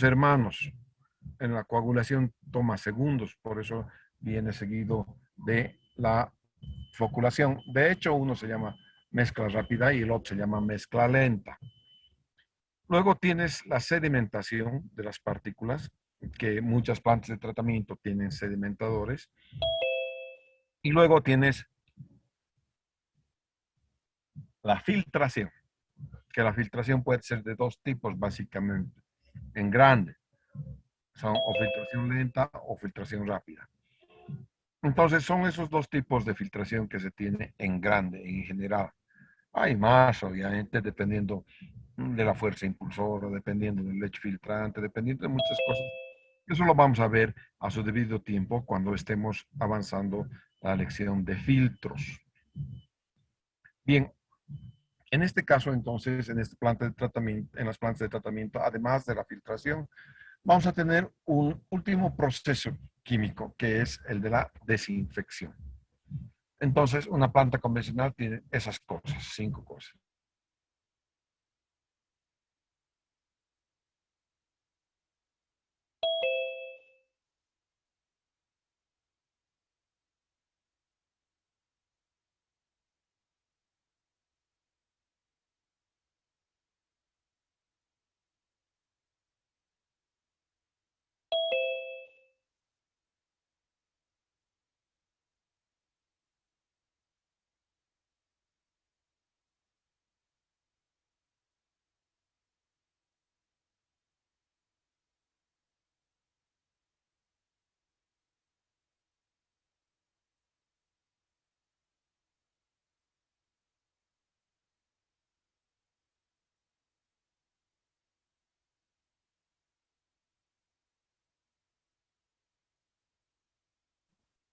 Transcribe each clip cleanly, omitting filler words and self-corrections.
hermanos. En la coagulación toma segundos, por eso viene seguido de la floculación. De hecho, uno se llama mezcla rápida y el otro se llama mezcla lenta. Luego tienes la sedimentación de las partículas, que muchas plantas de tratamiento tienen sedimentadores. Y luego tienes la filtración, que la filtración puede ser de dos tipos básicamente, en grande. Son o filtración lenta o filtración rápida. Entonces son esos dos tipos de filtración que se tiene en grande, en general. Hay más, obviamente, dependiendo de la fuerza impulsora, dependiendo del lecho filtrante, dependiendo de muchas cosas. Eso lo vamos a ver a su debido tiempo cuando estemos avanzando la lección de filtros. Bien, en este caso entonces, en esta planta de tratamiento, en las plantas de tratamiento, además de la filtración, vamos a tener un último proceso químico que es el de la desinfección. Entonces, una planta convencional tiene esas cosas, 5 cosas.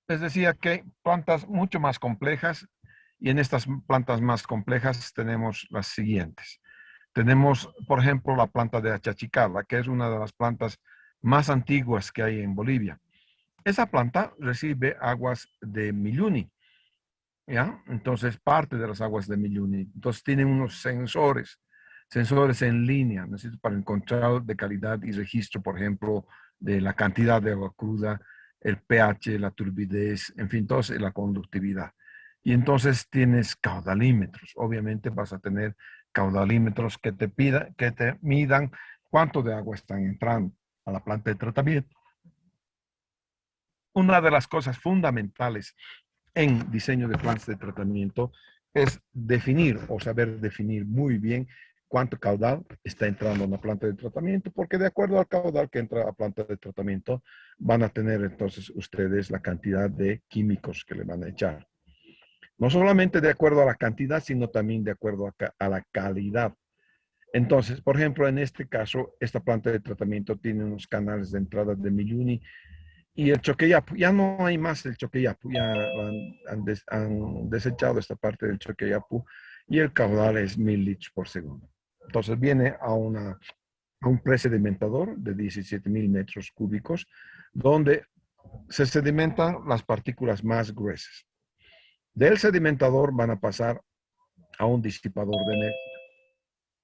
Les decía que plantas mucho más complejas y en estas plantas más complejas tenemos las siguientes. Tenemos, por ejemplo, la planta de achachicala, que es una de las plantas más antiguas que hay en Bolivia. Esa planta recibe aguas de Milluni, ¿ya? Entonces, parte de las aguas de Milluni. Entonces, tienen unos sensores en línea, ¿no es cierto? Para el control de calidad y registro, por ejemplo, de la cantidad de agua cruda, el pH, la turbidez, en fin, todo, la conductividad. Y entonces tienes caudalímetros. Obviamente vas a tener caudalímetros que te midan cuánto de agua están entrando a la planta de tratamiento. Una de las cosas fundamentales en diseño de plantas de tratamiento es definir o saber definir muy bien cuánto caudal está entrando a una planta de tratamiento, porque de acuerdo al caudal que entra a planta de tratamiento, van a tener entonces ustedes la cantidad de químicos que le van a echar. No solamente de acuerdo a la cantidad, sino también de acuerdo a la calidad. Entonces, por ejemplo, en este caso, esta planta de tratamiento tiene unos canales de entrada de Milluni y el Choqueyapu, ya no hay más el Choqueyapu, ya han desechado esta parte del Choqueyapu y el caudal es 1000 litros por segundo. Entonces viene a un presedimentador de 17,000 metros cúbicos, donde se sedimentan las partículas más gruesas. Del sedimentador van a pasar a un disipador de energía,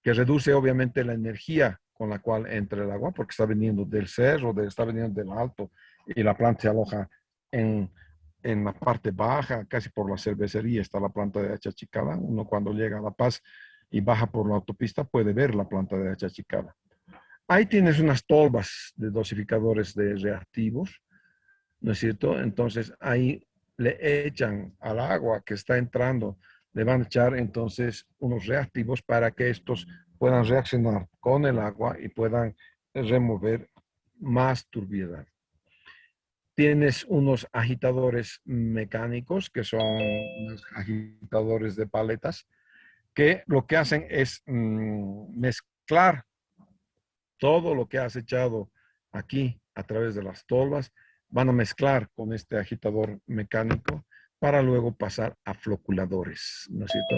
que reduce obviamente la energía con la cual entra el agua, porque está viniendo del cerro, está viniendo del alto, y la planta se aloja en, en la parte baja, casi por la cervecería está la planta de Achachicala. Uno cuando llega a La Paz y baja por la autopista puede ver la planta de Achachicala. Ahí tienes unas tolvas de dosificadores de reactivos, ¿no es cierto? Entonces ahí le echan al agua que está entrando, le van a echar entonces unos reactivos para que estos puedan reaccionar con el agua y puedan remover más turbiedad. Tienes unos agitadores mecánicos que son unos agitadores de paletas que lo que hacen es mezclar todo lo que has echado aquí a través de las tolvas, van a mezclar con este agitador mecánico para luego pasar a floculadores, ¿no es cierto?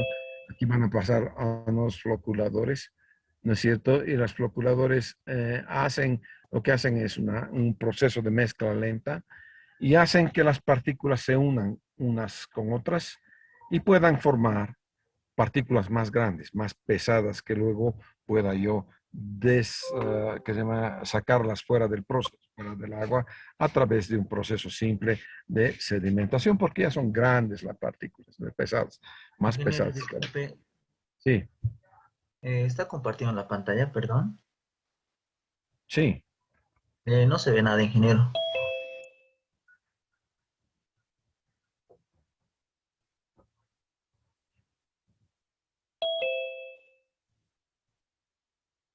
Aquí van a pasar a unos floculadores, ¿no es cierto? Y los floculadores lo que hacen es un proceso de mezcla lenta y hacen que las partículas se unan unas con otras y puedan formar partículas más grandes, más pesadas que luego pueda yo que se llama sacarlas fuera del proceso, fuera del agua, a través de un proceso simple de sedimentación, porque ya son grandes las partículas, pesadas, más Ingeniero, pesadas. disculpe, Sí, está compartiendo la pantalla, perdón. sí. No se ve nada, ingeniero.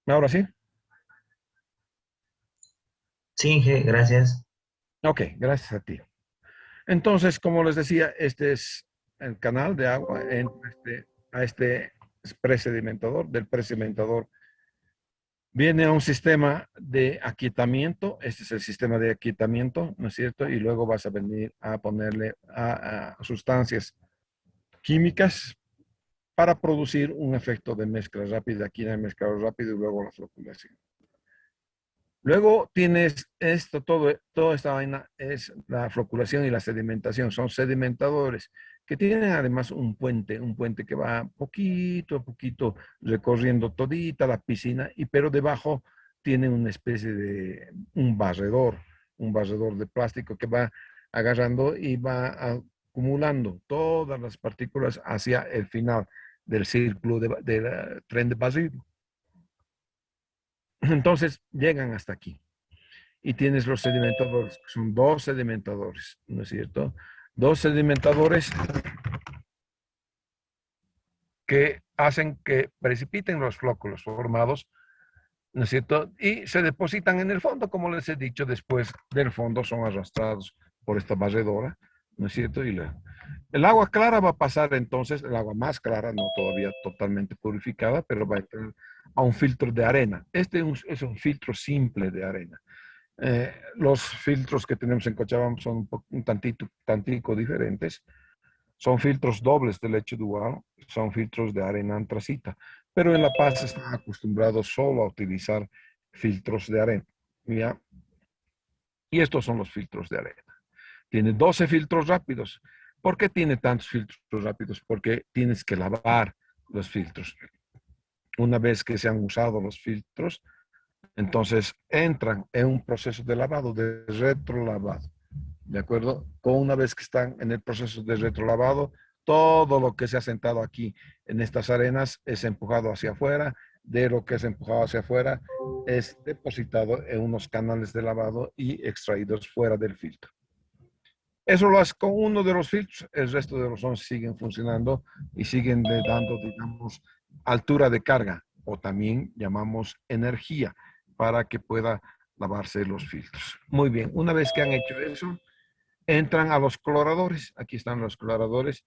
Ahora sí. Sí, gracias. Ok, gracias a ti. Entonces, como les decía, este es el canal de agua a este presedimentador. Del presedimentador viene a un sistema de aquietamiento. Este es el sistema de aquietamiento, ¿no es cierto? Y luego vas a venir a ponerle a sustancias químicas para producir un efecto de mezcla rápida. Aquí hay mezclado rápido y luego la floculación. Luego tienes esto, toda esta vaina es la floculación y la sedimentación. Son sedimentadores que tienen además un puente que va poquito a poquito recorriendo todita la piscina, pero debajo tiene una especie de un barredor de plástico que va agarrando y va acumulando todas las partículas hacia el final del círculo del tren de vacío. Entonces llegan hasta aquí y tienes los sedimentadores, que son dos sedimentadores, ¿no es cierto? Dos sedimentadores que hacen que precipiten los flóculos formados, ¿no es cierto? Y se depositan en el fondo, como les he dicho, después del fondo son arrastrados por esta barredora, ¿no es cierto? El agua clara va a pasar entonces, el agua más clara, no todavía totalmente purificada, pero va a entrar a un filtro de arena. Es un filtro simple de arena. Los filtros que tenemos en Cochabamba son un tantico diferentes. Son filtros dobles de leche dual, son filtros de arena antracita. Pero en La Paz están acostumbrados solo a utilizar filtros de arena. ¿Ya? Y estos son los filtros de arena. Tiene 12 filtros rápidos. ¿Por qué tiene tantos filtros rápidos? Porque tienes que lavar los filtros. Una vez que se han usado los filtros, entonces entran en un proceso de lavado, de retrolavado. ¿De acuerdo? Con una vez que están en el proceso de retrolavado, todo lo que se ha sentado aquí en estas arenas es empujado hacia afuera, de lo que es empujado hacia afuera es depositado en unos canales de lavado y extraídos fuera del filtro. Eso lo hace con uno de los filtros, el resto de los 11 siguen funcionando y siguen dando, digamos, altura de carga o también llamamos energía para que pueda lavarse los filtros. Muy bien, una vez que han hecho eso, entran a los cloradores. Aquí están los cloradores.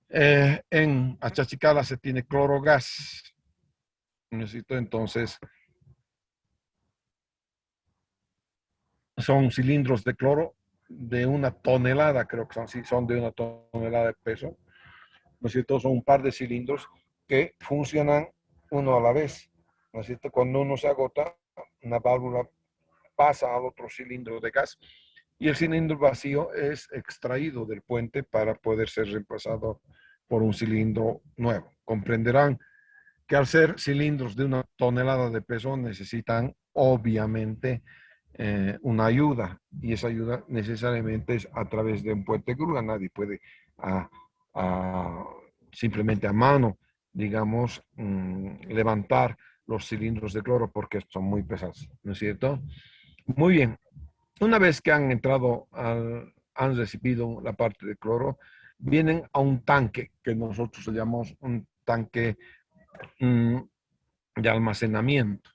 En Achachicala se tiene clorogas. Necesito entonces, son cilindros de cloro de 1 tonelada, creo que son, sí, son de 1 tonelada de peso. ¿No es cierto? Son un par de cilindros que funcionan uno a la vez. ¿No es cierto? Cuando uno se agota, una válvula pasa al otro cilindro de gas y el cilindro vacío es extraído del puente para poder ser reemplazado por un cilindro nuevo. Comprenderán que al ser cilindros de 1 tonelada de peso necesitan obviamente una ayuda y esa ayuda necesariamente es a través de un puente grúa. Nadie puede a, a, simplemente a mano, digamos, levantar los cilindros de cloro porque son muy pesados, ¿no es cierto? Muy bien, una vez que han entrado, han recibido la parte de cloro, vienen a un tanque que nosotros le llamamos un tanque mm, de almacenamiento,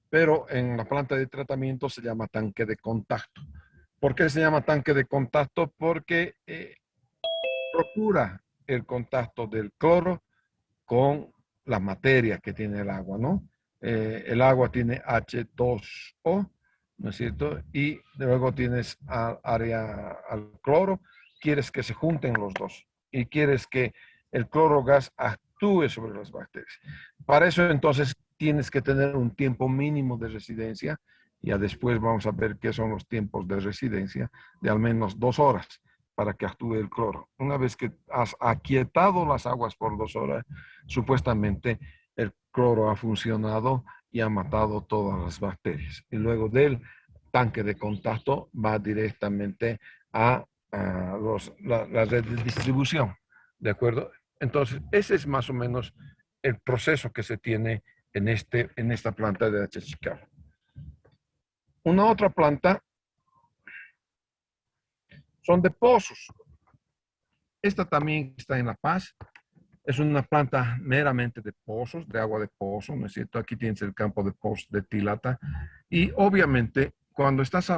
pero en la planta de tratamiento se llama tanque de contacto. ¿Por qué se llama tanque de contacto? Porque procura el contacto del cloro con la materia que tiene el agua, ¿no? El agua tiene H2O, ¿no es cierto? Y luego tienes al cloro, quieres que se junten los dos y quieres que el cloro gas actúe sobre las bacterias. Para eso entonces tienes que tener un tiempo mínimo de residencia. Ya después vamos a ver qué son los tiempos de residencia de al menos 2 horas para que actúe el cloro. Una vez que has aquietado las aguas por 2 horas, supuestamente el cloro ha funcionado y ha matado todas las bacterias. Y luego del tanque de contacto va directamente a la red de distribución, ¿de acuerdo? Entonces, ese es más o menos el proceso que se tiene en esta planta de Achachical. Una otra planta son de pozos. Esta también está en La Paz. Es una planta meramente de pozos, de agua de pozo, ¿no es cierto? Aquí tienes el campo de pozos de Tilata. Y obviamente, cuando estás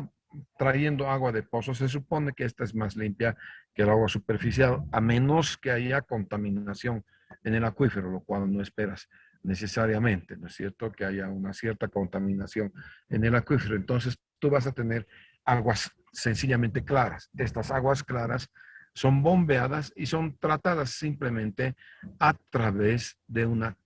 trayendo agua de pozo, se supone que esta es más limpia que el agua superficial, a menos que haya contaminación en el acuífero, lo cual no esperas necesariamente, ¿no es cierto? Que haya una cierta contaminación en el acuífero. Entonces, tú vas a tener aguas sencillamente claras. Estas aguas claras son bombeadas y son tratadas simplemente a través de una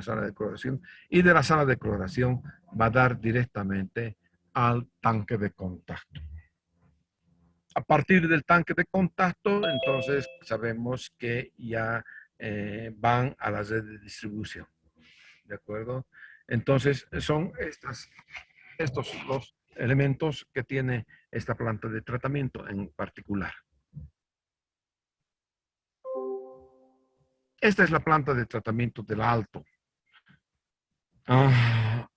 sala de cloración, y de la sala de cloración va a dar directamente al tanque de contacto. A partir del tanque de contacto, entonces sabemos que ya van a la red de distribución, ¿de acuerdo? Entonces son estos los elementos que tiene esta planta de tratamiento en particular. Esta es la planta de tratamiento del Alto.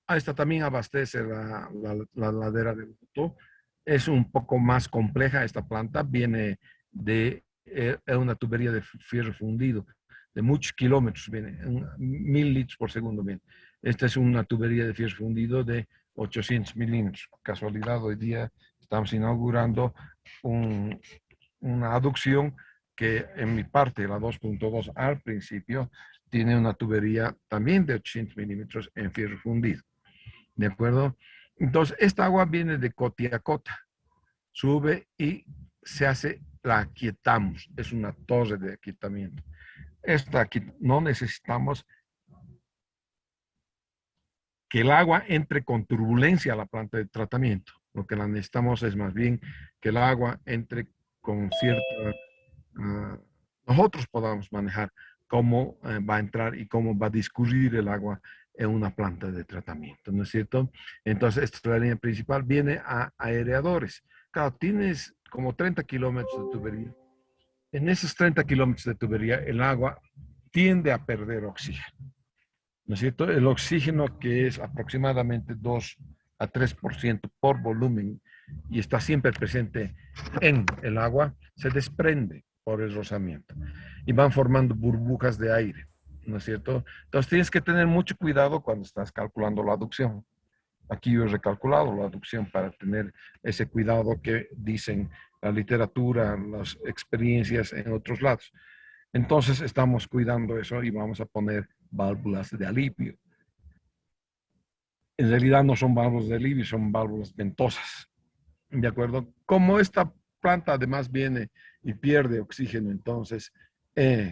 Esta también abastece la ladera del Alto. Es un poco más compleja esta planta. Viene de una tubería de fierro fundido de muchos kilómetros. Viene 1000 litros por segundo. Viene. Esta es una tubería de fierro fundido de 800 milímetros. Casualidad, hoy día estamos inaugurando una aducción que en mi parte, la 2.2 al principio, tiene una tubería también de 800 milímetros en fierro fundido. ¿De acuerdo? Entonces, esta agua viene de cota a cota, sube y se hace, la aquietamos. Es una torre de aquietamiento. Esta aquí no necesitamos que el agua entre con turbulencia a la planta de tratamiento. Lo que la necesitamos es más bien que el agua entre con cierta nosotros podamos manejar cómo va a entrar y cómo va a discurrir el agua en una planta de tratamiento, ¿no es cierto? Entonces, esta es la línea principal, viene a aereadores. Claro, tienes como 30 kilómetros de tubería. En esos 30 kilómetros de tubería, el agua tiende a perder oxígeno, ¿no es cierto? El oxígeno, que es aproximadamente 2 a 3% por volumen y está siempre presente en el agua, se desprende por el rozamiento y van formando burbujas de aire, ¿no es cierto? Entonces tienes que tener mucho cuidado cuando estás calculando la aducción. Aquí yo he recalculado la aducción para tener ese cuidado que dicen la literatura, las experiencias en otros lados. Entonces estamos cuidando eso y vamos a poner válvulas de alivio. En realidad no son válvulas de alivio, son válvulas ventosas. ¿De acuerdo? Como esta planta además viene y pierde oxígeno, entonces,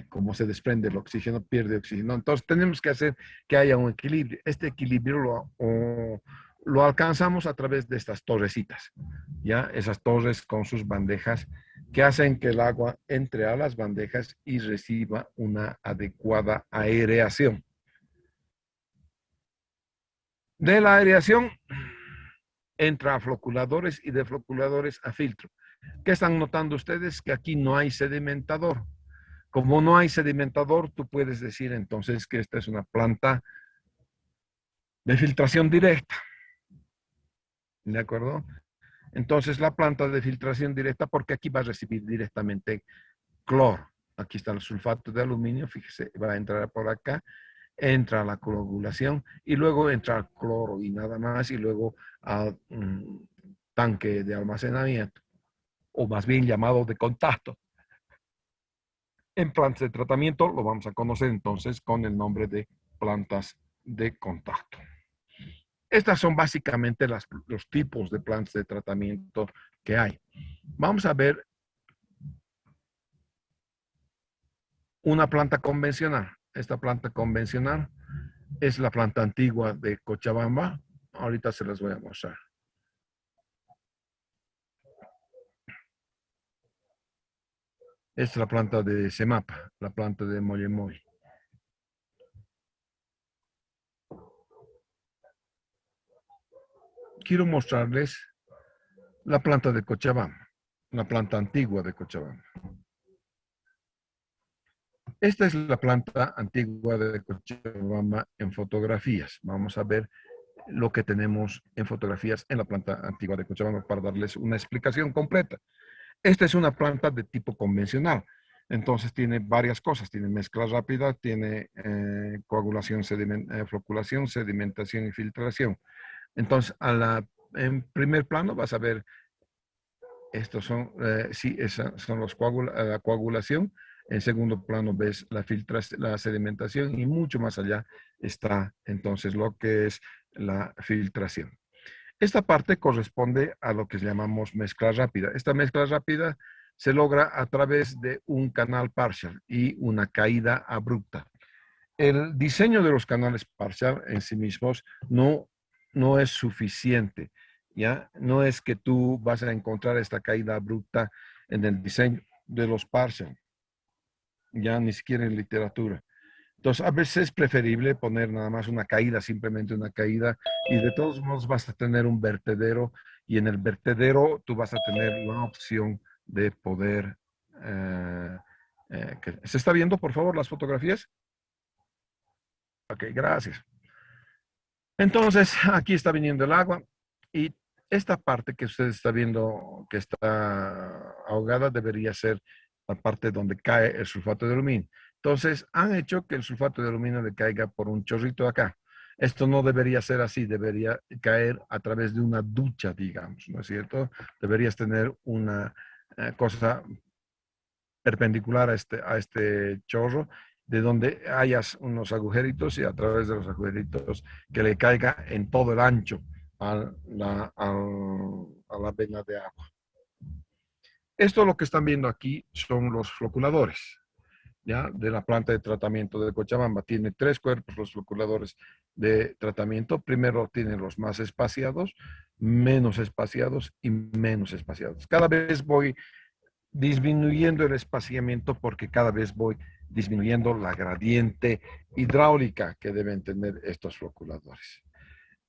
como se desprende el oxígeno, pierde oxígeno. Entonces, tenemos que hacer que haya un equilibrio. Este equilibrio lo alcanzamos a través de estas torrecitas, ¿ya? Esas torres con sus bandejas que hacen que el agua entre a las bandejas y reciba una adecuada aireación. De la aireación entra a floculadores y de floculadores a filtro. ¿Qué están notando ustedes? Que aquí no hay sedimentador. Como no hay sedimentador, tú puedes decir entonces que esta es una planta de filtración directa. ¿De acuerdo? Entonces la planta de filtración directa, porque aquí va a recibir directamente cloro. Aquí está el sulfato de aluminio, fíjese, va a entrar por acá, entra a la coagulación y luego entra el cloro y nada más, y luego al tanque de almacenamiento, o más bien llamado de contacto. En plantas de tratamiento lo vamos a conocer entonces con el nombre de plantas de contacto. Estas son básicamente los tipos de plantas de tratamiento que hay. Vamos a ver una planta convencional. Esta planta convencional es la planta antigua de Cochabamba. Ahorita se las voy a mostrar. Esta es la planta de Semapa, la planta de Mollemoy. quiero mostrarles la planta de Cochabamba, la planta antigua de Cochabamba. Esta es la planta antigua de Cochabamba en fotografías. Vamos a ver lo que tenemos en fotografías en la planta antigua de Cochabamba para darles una explicación completa. Esta es una planta de tipo convencional. Entonces tiene varias cosas. Tiene mezcla rápida, tiene coagulación, floculación, sedimentación y filtración. Entonces, en primer plano vas a ver, estos son, sí, son la coagulación. En segundo plano ves la filtración, la sedimentación y mucho más allá está entonces lo que es la filtración. Esta parte corresponde a lo que llamamos mezcla rápida. Esta mezcla rápida se logra a través de un canal parcial y una caída abrupta. El diseño de los canales parcial en sí mismos no es suficiente, ¿ya? No es que tú vas a encontrar esta caída abrupta en el diseño de los parcial, ya ni siquiera en literatura. Entonces, a veces es preferible poner nada más una caída, simplemente una caída, y de todos modos vas a tener un vertedero, y en el vertedero tú vas a tener la opción de poder... ¿Se está viendo, por favor, las fotografías? Ok, gracias. Entonces, aquí está viniendo el agua, y esta parte que usted está viendo que está ahogada debería ser la parte donde cae el sulfato de aluminio. Entonces, han hecho que el sulfato de aluminio le caiga por un chorrito acá. Esto no debería ser así, debería caer a través de una ducha, digamos, ¿no es cierto? Deberías tener una cosa perpendicular a este chorro, de donde hayas unos agujeritos y a través de los agujeritos que le caiga en todo el ancho a la vena de agua. Esto lo que están viendo aquí son los floculadores, ¿ya? De la planta de tratamiento de Cochabamba. Tiene tres cuerpos los floculadores de tratamiento. Primero tiene los más espaciados, menos espaciados y menos espaciados. Cada vez voy disminuyendo el espaciamiento porque cada vez voy disminuyendo la gradiente hidráulica que deben tener estos floculadores.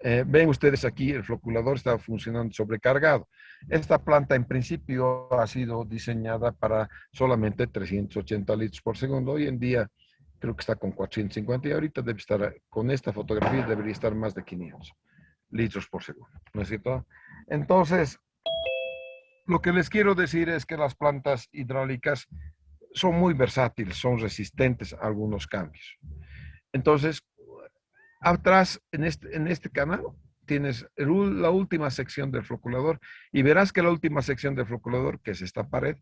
Ven ustedes aquí, el floculador está funcionando sobrecargado. Esta planta en principio ha sido diseñada para solamente 380 litros por segundo. Hoy en día creo que está con 450 y ahorita debe estar, con esta fotografía debería estar más de 500 litros por segundo, ¿no es cierto? Entonces, lo que les quiero decir es que las plantas hidráulicas son muy versátiles, son resistentes a algunos cambios. Entonces, atrás, en este canal, tienes la última sección del floculador y verás que la última sección del floculador, que es esta pared,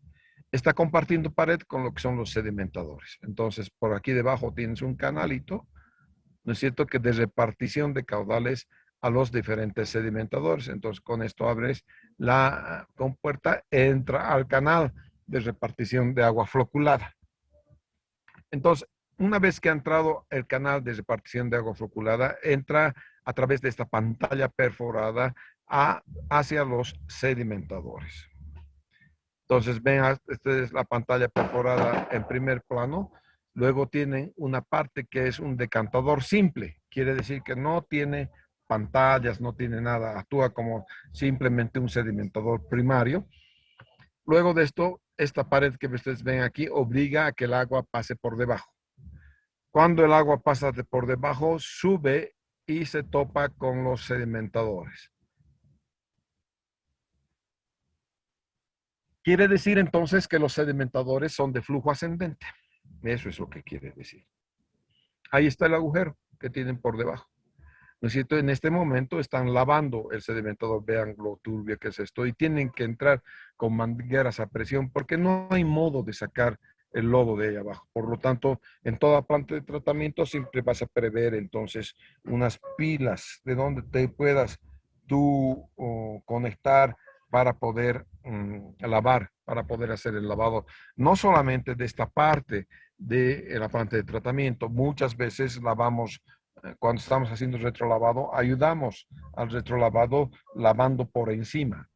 está compartiendo pared con lo que son los sedimentadores. Entonces, por aquí debajo tienes un canalito, ¿no es cierto?, que de repartición de caudales a los diferentes sedimentadores. Entonces, con esto abres la compuerta, entra al canal de repartición de agua floculada. Entonces, una vez que ha entrado el canal de repartición de agua floculada, entra a través de esta pantalla perforada hacia los sedimentadores. Entonces, ven, esta es la pantalla perforada en primer plano. Luego tienen una parte que es un decantador simple. Quiere decir que no tiene pantallas, no tiene nada. Actúa como simplemente un sedimentador primario. Luego de esto, esta pared que ustedes ven aquí obliga a que el agua pase por debajo. Cuando el agua pasa por debajo, sube y se topa con los sedimentadores. Quiere decir entonces que los sedimentadores son de flujo ascendente. Eso es lo que quiere decir. Ahí está el agujero que tienen por debajo. ¿No es cierto? En este momento están lavando el sedimentador, vean lo turbio que es esto, y tienen que entrar con mangueras a presión porque no hay modo de sacar el lodo de ahí abajo. Por lo tanto, en toda planta de tratamiento siempre vas a prever entonces unas pilas de donde te puedas tú conectar para poder lavar, para poder hacer el lavado, no solamente de esta parte de la planta de tratamiento, muchas veces lavamos cuando estamos haciendo retrolavado, ayudamos al retrolavado lavando por encima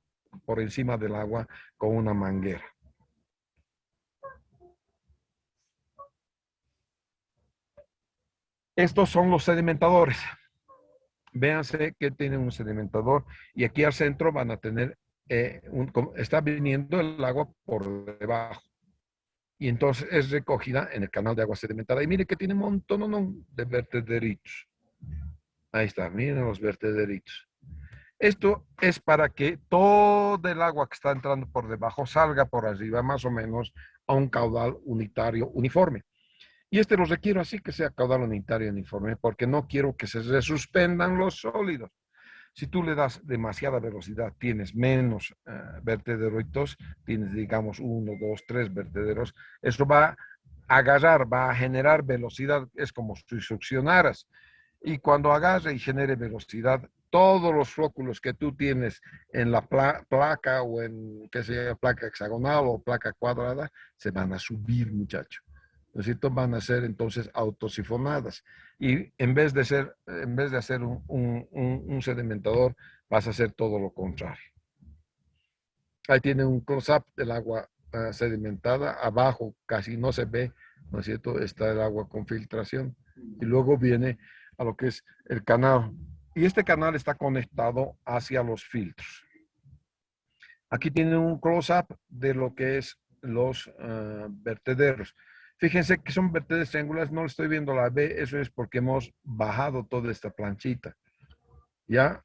del agua con una manguera. Estos son los sedimentadores. véanse que tienen un sedimentador y aquí al centro van a tener, está viniendo el agua por debajo. Y entonces es recogida en el canal de agua sedimentada. Y mire que tiene un montón de vertederitos. Ahí está, miren los vertederitos. Esto es para que todo el agua que está entrando por debajo salga por arriba más o menos a un caudal unitario uniforme. Y este lo requiero así que sea caudal unitario uniforme porque no quiero que se resuspendan los sólidos. Si tú le das demasiada velocidad, tienes menos vertederos, tienes, digamos, uno, dos, tres vertederos, eso va a agarrar, va a generar velocidad, es como si succionaras. Y cuando agarre y genere velocidad, todos los flóculos que tú tienes en la placa o en, qué sé yo, placa hexagonal o placa cuadrada, se van a subir, muchacho. ¿No? Van a ser entonces autosifonadas. Y en vez de hacer un sedimentador, vas a hacer todo lo contrario. Ahí tiene un close-up del agua sedimentada. Abajo casi no se ve, ¿no es cierto? Está el agua con filtración. Y luego viene a lo que es el canal. Y este canal está conectado hacia los filtros. Aquí tiene un close-up de lo que es los vertederos. Fíjense que son vertederos triangulares, no le estoy viendo la B, eso es porque hemos bajado toda esta planchita. Ya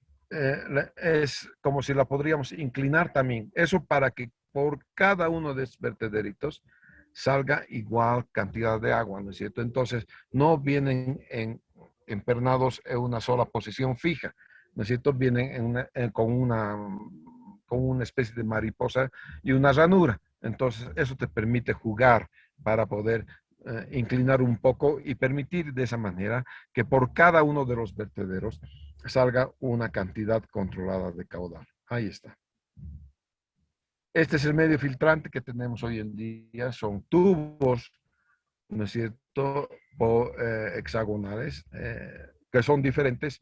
es como si la podríamos inclinar también. Eso para que por cada uno de estos vertederitos salga igual cantidad de agua, ¿no es cierto? Entonces, no vienen empernados en una sola posición fija, ¿no es cierto? Vienen con una especie de mariposa y una ranura. Entonces, eso te permite jugar para poder inclinar un poco y permitir de esa manera que por cada uno de los vertederos salga una cantidad controlada de caudal. Ahí está. Este es el medio filtrante que tenemos hoy en día. Son tubos, ¿no es cierto?, hexagonales, que son diferentes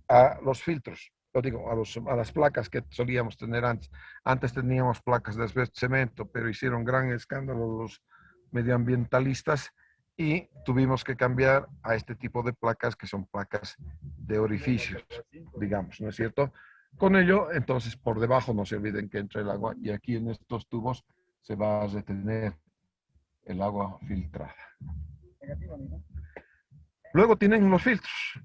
a los filtros. Yo digo, a las placas que solíamos tener antes. Antes teníamos placas de cemento, pero hicieron gran escándalo los medioambientalistas y tuvimos que cambiar a este tipo de placas que son placas de orificios, digamos, ¿no es cierto? Con ello, entonces, por debajo no se olviden que entra el agua y aquí en estos tubos se va a retener el agua filtrada. Luego tienen los filtros.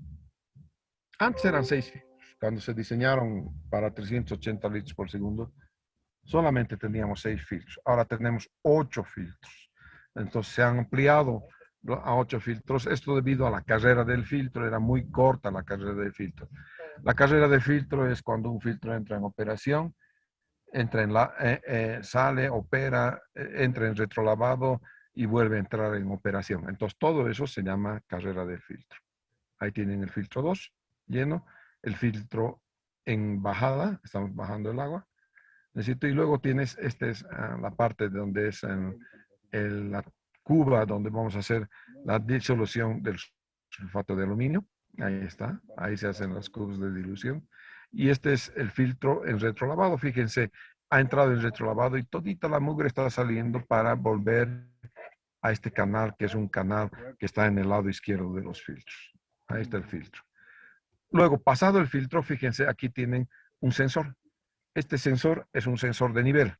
Antes eran 6 filtros. Cuando se diseñaron para 380 litros por segundo, solamente teníamos 6 filtros. Ahora tenemos 8 filtros. Entonces se han ampliado a 8 filtros. Esto debido a la carrera del filtro. Era muy corta la carrera del filtro. La carrera del filtro es cuando un filtro entra en operación, sale, opera, entra en retrolavado y vuelve a entrar en operación. Entonces todo eso se llama carrera del filtro. Ahí tienen el filtro 2 lleno, el filtro en bajada, estamos bajando el agua, necesito, y luego tienes, esta es la parte donde es la cuba donde vamos a hacer la disolución del sulfato de aluminio, ahí está, ahí se hacen las cubas de dilución, y este es el filtro en retrolavado, fíjense, ha entrado en retrolavado y todita la mugre está saliendo para volver a este canal, que es un canal que está en el lado izquierdo de los filtros. Ahí está el filtro. Luego, pasado el filtro, fíjense, aquí tienen un sensor. Este sensor es un sensor de nivel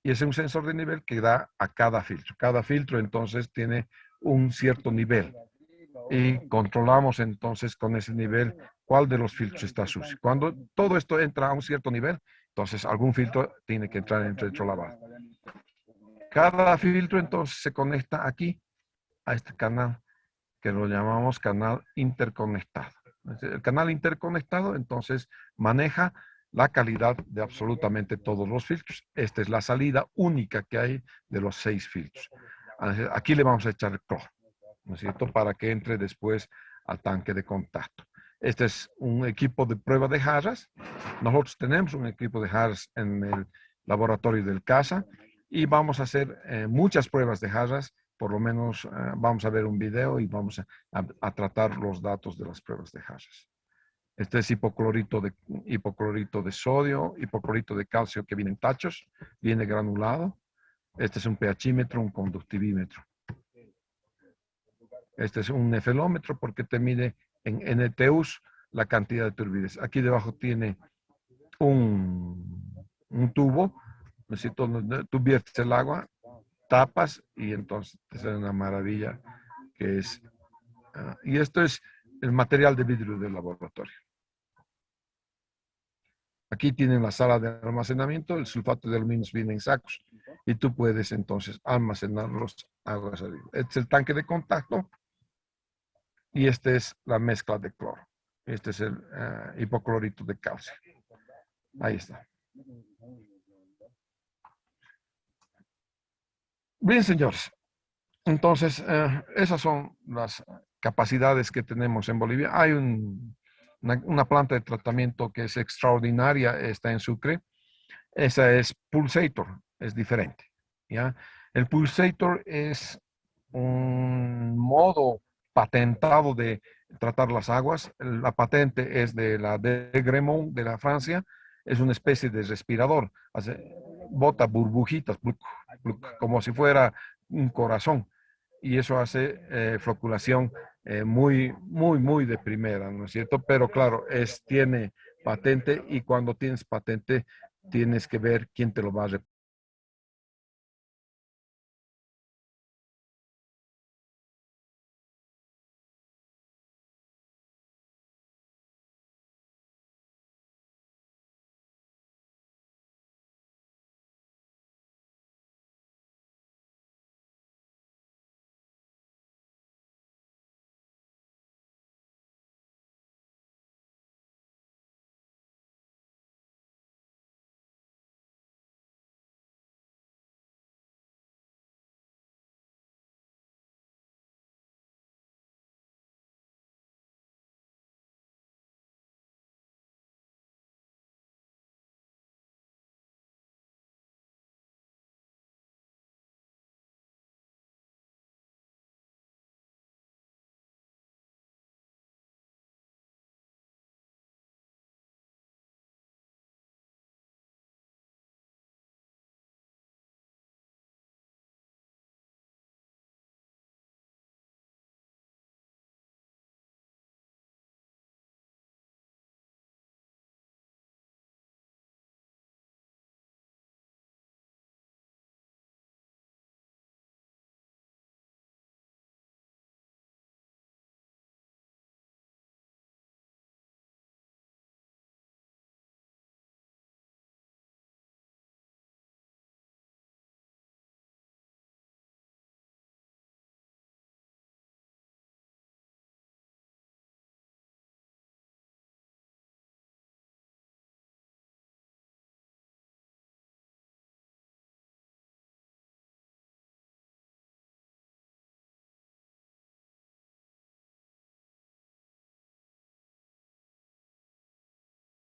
y es un sensor de nivel que da a cada filtro. Cada filtro entonces tiene un cierto nivel y controlamos entonces con ese nivel cuál de los filtros está sucio. Cuando todo esto entra a un cierto nivel, entonces algún filtro tiene que entrar en retrolavado. Cada filtro entonces se conecta aquí a este canal que lo llamamos canal interconectado. El canal interconectado entonces maneja la calidad de absolutamente todos los filtros. Esta es la salida única que hay de los 6 filtros. Aquí le vamos a echar el cloro, ¿no es cierto?, para que entre después al tanque de contacto. Este es un equipo de prueba de jarras. Nosotros tenemos un equipo de jarras en el laboratorio del CASA y vamos a hacer muchas pruebas de jarras. Por lo menos vamos a ver un video y vamos a tratar los datos de las pruebas de jarras. Este es hipoclorito de sodio, hipoclorito de calcio que viene en tachos, viene granulado. Este es un pHímetro, un conductivímetro. Este es un nefelómetro porque te mide en NTUs la cantidad de turbidez. Aquí debajo tiene un tubo, ¿no es cierto? Donde tú viertes el agua, tapas y entonces te sale una maravilla que es... y esto es el material de vidrio del laboratorio. Aquí tienen la sala de almacenamiento, el sulfato de aluminio viene en sacos y tú puedes entonces almacenar los aguas arriba. Este es el tanque de contacto y esta es la mezcla de cloro. Este es el hipoclorito de calcio. Ahí está. Bien, señores. Entonces, esas son las capacidades que tenemos en Bolivia. Hay una planta de tratamiento que es extraordinaria, está en Sucre. Esa es Pulsator, es diferente. ¿Ya? El Pulsator es un modo patentado de tratar las aguas. La patente es de la de Gremont de la Francia. Es una especie de respirador. Bota burbujitas, pluc, pluc, como si fuera un corazón. Y eso hace floculación muy de primera, ¿no es cierto? Pero claro, tiene patente y cuando tienes patente tienes que ver quién te lo va a